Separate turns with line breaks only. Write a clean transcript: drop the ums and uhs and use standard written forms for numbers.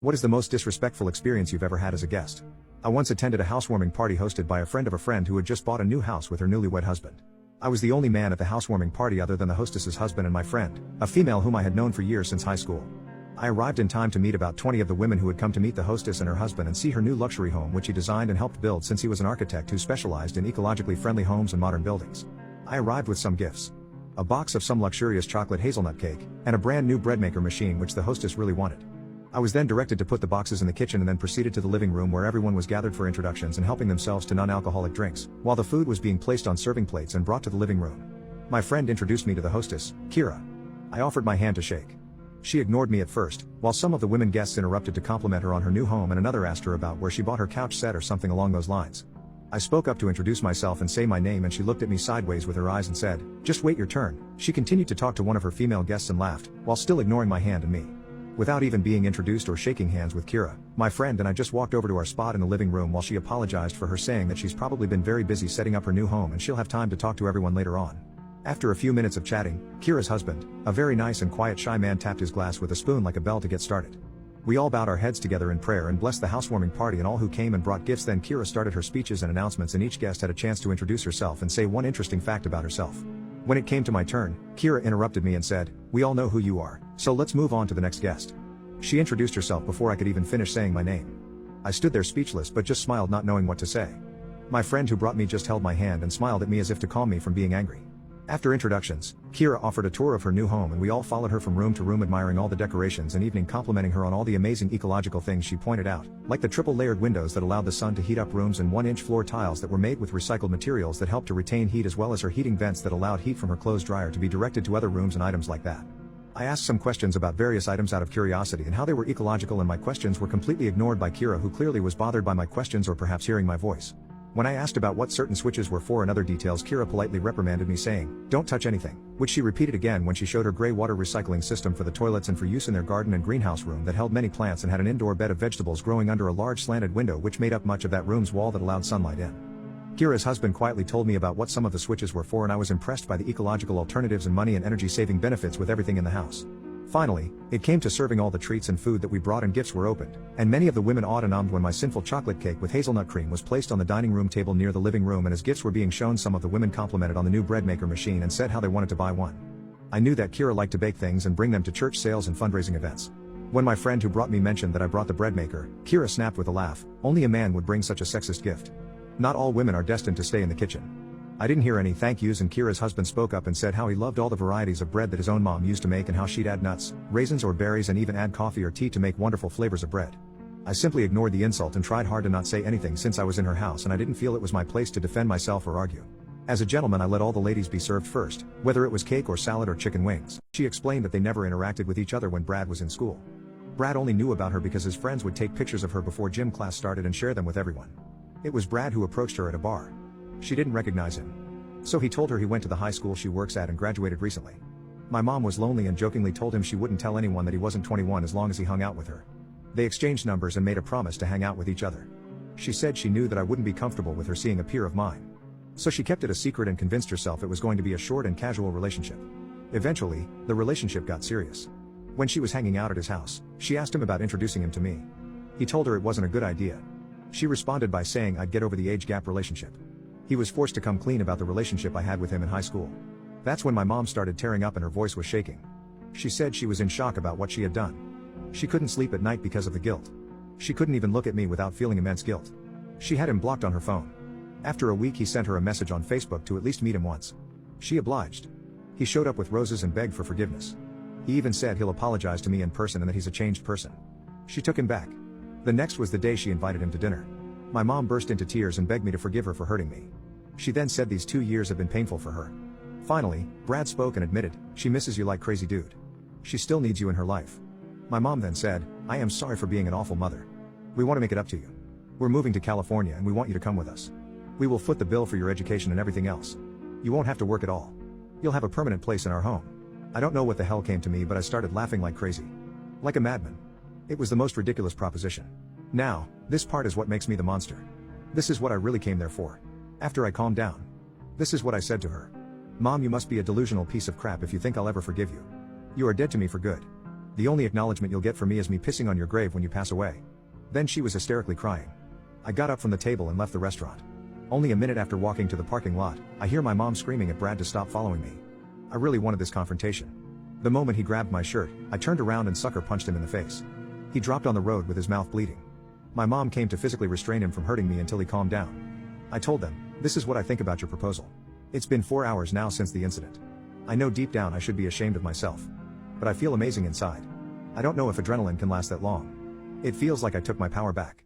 What is the most disrespectful experience you've ever had as a guest? I once attended a housewarming party hosted by a friend of a friend who had just bought a new house with her newlywed husband. I was the only man at the housewarming party other than the hostess's husband and my friend, a female whom I had known for years since high school. I arrived in time to meet about 20 of the women who had come to meet the hostess and her husband and see her new luxury home which he designed and helped build since he was an architect who specialized in ecologically friendly homes and modern buildings. I arrived with some gifts. A box of some luxurious chocolate hazelnut cake, and a brand new bread maker machine which the hostess really wanted. I was then directed to put the boxes in the kitchen and then proceeded to the living room where everyone was gathered for introductions and helping themselves to non-alcoholic drinks, while the food was being placed on serving plates and brought to the living room. My friend introduced me to the hostess, Kira. I offered my hand to shake. She ignored me at first, while some of the women guests interrupted to compliment her on her new home and another asked her about where she bought her couch set or something along those lines. I spoke up to introduce myself and say my name and she looked at me sideways with her eyes and said, "Just wait your turn." She continued to talk to one of her female guests and laughed, while still ignoring my hand and me. Without even being introduced or shaking hands with Kira, my friend and I just walked over to our spot in the living room while she apologized for her saying that she's probably been very busy setting up her new home and she'll have time to talk to everyone later on. After a few minutes of chatting, Kira's husband, a very nice and quiet shy man, tapped his glass with a spoon like a bell to get started. We all bowed our heads together in prayer and blessed the housewarming party and all who came and brought gifts. Then Kira started her speeches and announcements and each guest had a chance to introduce herself and say one interesting fact about herself. When it came to my turn, Kira interrupted me and said, "We all know who you are, so let's move on to the next guest." She introduced herself before I could even finish saying my name. I stood there speechless but just smiled, not knowing what to say. My friend who brought me just held my hand and smiled at me as if to calm me from being angry. After introductions, Kira offered a tour of her new home and we all followed her from room to room, admiring all the decorations and evening complimenting her on all the amazing ecological things she pointed out, like the triple layered windows that allowed the sun to heat up rooms and 1-inch floor tiles that were made with recycled materials that helped to retain heat, as well as her heating vents that allowed heat from her clothes dryer to be directed to other rooms and items like that. I asked some questions about various items out of curiosity and how they were ecological, and my questions were completely ignored by Kira, who clearly was bothered by my questions or perhaps hearing my voice. When I asked about what certain switches were for and other details, Kira politely reprimanded me saying, "Don't touch anything," which she repeated again when she showed her gray water recycling system for the toilets and for use in their garden and greenhouse room that held many plants and had an indoor bed of vegetables growing under a large slanted window which made up much of that room's wall that allowed sunlight in. Kira's husband quietly told me about what some of the switches were for and I was impressed by the ecological alternatives and money and energy saving benefits with everything in the house. Finally, it came to serving all the treats and food that we brought and gifts were opened, and many of the women awed and ummed when my sinful chocolate cake with hazelnut cream was placed on the dining room table near the living room, and as gifts were being shown, some of the women complimented on the new bread maker machine and said how they wanted to buy one. I knew that Kira liked to bake things and bring them to church sales and fundraising events. When my friend who brought me mentioned that I brought the bread maker, Kira snapped with a laugh, "Only a man would bring such a sexist gift. Not all women are destined to stay in the kitchen." I didn't hear any thank yous, and Kira's husband spoke up and said how he loved all the varieties of bread that his own mom used to make and how she'd add nuts, raisins or berries and even add coffee or tea to make wonderful flavors of bread. I simply ignored the insult and tried hard to not say anything since I was in her house and I didn't feel it was my place to defend myself or argue. As a gentleman, I let all the ladies be served first, whether it was cake or salad or chicken wings. She explained that they never interacted with each other when Brad was in school. Brad only knew about her because his friends would take pictures of her before gym class started and share them with everyone. It was Brad who approached her at a bar. She didn't recognize him. So he told her he went to the high school she works at and graduated recently. My mom was lonely and jokingly told him she wouldn't tell anyone that he wasn't 21 as long as he hung out with her. They exchanged numbers and made a promise to hang out with each other. She said she knew that I wouldn't be comfortable with her seeing a peer of mine. So she kept it a secret and convinced herself it was going to be a short and casual relationship. Eventually, the relationship got serious. When she was hanging out at his house, she asked him about introducing him to me. He told her it wasn't a good idea. She responded by saying I'd get over the age gap relationship. He was forced to come clean about the relationship I had with him in high school. That's when my mom started tearing up and her voice was shaking. She said she was in shock about what she had done. She couldn't sleep at night because of the guilt. She couldn't even look at me without feeling immense guilt. She had him blocked on her phone. After a week, he sent her a message on Facebook to at least meet him once. She obliged. He showed up with roses and begged for forgiveness. He even said he'll apologize to me in person and that he's a changed person. She took him back. The next was the day she invited him to dinner. My mom burst into tears and begged me to forgive her for hurting me. She then said these 2 years have been painful for her. Finally, Brad spoke and admitted, "She misses you like crazy, dude. She still needs you in her life." My mom then said, "I am sorry for being an awful mother. We want to make it up to you. We're moving to California and we want you to come with us. We will foot the bill for your education and everything else. You won't have to work at all. You'll have a permanent place in our home." I don't know what the hell came to me, but I started laughing like crazy. Like a madman. It was the most ridiculous proposition. Now, this part is what makes me the monster. This is what I really came there for. After I calmed down, this is what I said to her. "Mom, you must be a delusional piece of crap if you think I'll ever forgive you. You are dead to me for good. The only acknowledgement you'll get from me is me pissing on your grave when you pass away." Then she was hysterically crying. I got up from the table and left the restaurant. Only a minute after walking to the parking lot, I hear my mom screaming at Brad to stop following me. I really wanted this confrontation. The moment he grabbed my shirt, I turned around and sucker punched him in the face. He dropped on the road with his mouth bleeding. My mom came to physically restrain him from hurting me until he calmed down. I told them, "This is what I think about your proposal. It's been 4 hours now since the incident. I know deep down I should be ashamed of myself. But I feel amazing inside. I don't know if adrenaline can last that long. It feels like I took my power back."